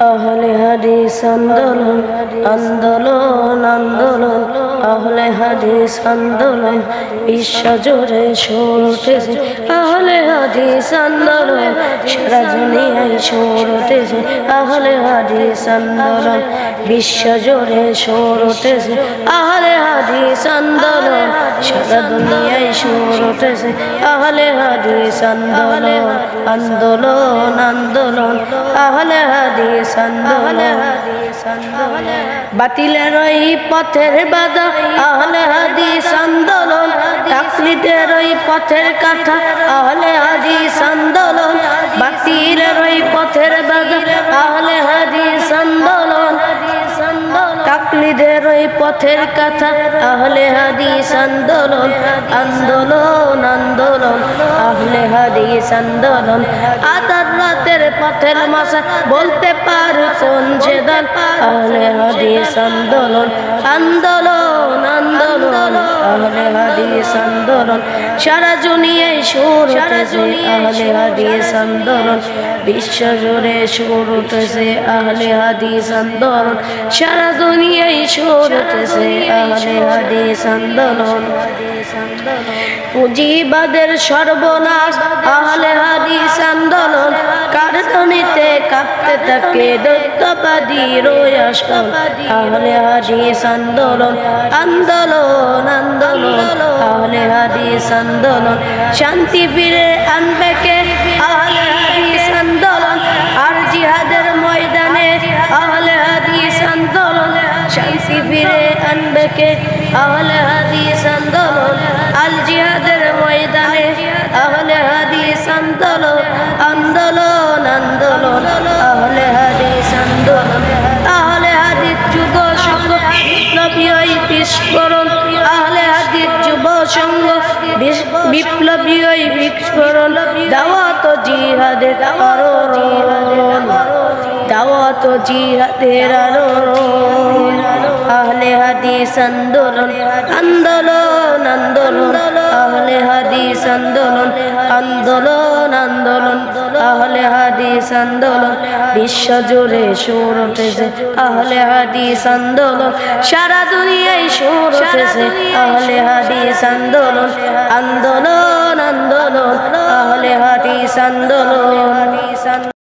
আহলে হাদিস আন্দোলন আন্দোলন আন্দোলন আহলে হাদিস আন্দোলন বিশ্বজুড়ে সুর উঠেছে আহলে হাদিস আন্দোলন সারা দুনিয়ায় সুর উঠেছে আহলে হাদিস আন্দোলন বিশ্বজুড়ে সুর উঠেছে আহলে হাদিস আন্দোলন সারা দুনিয়ায় সুর উঠেছে আহলে হাদিস আন্দোলন আন্দোলন আন্দোলন আহলে হাদিস আন্দোলন বাতিলের ওই পথের বাধা আহলে হাদিস আন্দোলন তাকলিদের ওই পথের কথা আহলে হাদিস আন্দোলন বাতিলের ওই পথের বাধা আহলে হাদিস আন্দোলন তাকলিদের ওই পথের কথা আহলে হাদিস আন্দোলন আন্দোলন আন্দোলন আহলে হাদিস আন্দোলন আদার রাতের পথের মাসা বলতে পারে কোন যে দল আহলে হাদিস আন্দোলন আন্দোলন আন্দোলন আহলে হাদিস আন্দোলন সারা দুনিয়ায় সুর উঠেছে আহলে হাদিস আন্দোলন বিশ্বজুড়ে সুর উঠেছে আহলে হাদিস আন্দোলন সারা দুনিয়ায় সুর উঠেছে আহলে হাদিস আন্দোলন পুঁজিবাদের সর্বনাশ আহলে হাদিস আন্দোলন কারদানিতে কাঁপতে থাকে দৈত্যবাদীর আসল আহলে হাদিস আন্দোলন আন্দোলন আন্দোলন আহলে হাদিস আন্দোলন শান্তি ফিরে আনবে কে আহলে হাদিস আন্দোলন আর জিহাদের ময়দানে আহলে হাদিস আন্দোলন শান্তি ফিরে আনবে কে আহলে হাদিস আন্দোলন আল জিহাদের ময়দানে আহলে হাদিস আন্দোলন আন্দোলন আন্দোলন আহলে হাদিস আন্দোলন আহলে হাদিস যুব সংঘ বিপ্লবী ওই বিস্ফোরণ আহলে হাদিস যুব সংঘ বিপ্লবী ওই বিস্ফোরণ দাওয়াত জিহাদের আলোড়ন দাওয়াত জিহাদের আলোড়ন আহলে হাদিস আন্দোলন আন্দোলন আন্দোলন আহলে হাদিস আন্দোলন আন্দোলন আন্দোলন আহলে হাদিস আন্দোলন বিশ্বজুড়ে সুর উঠেছে আহলে হাদিস আন্দোলন সারা দুনিয়ায় সুর উঠেছে আহলে হাদিস আন্দোলন আন্দোলন আন্দোলন আহলে হাদিস আন্দোলন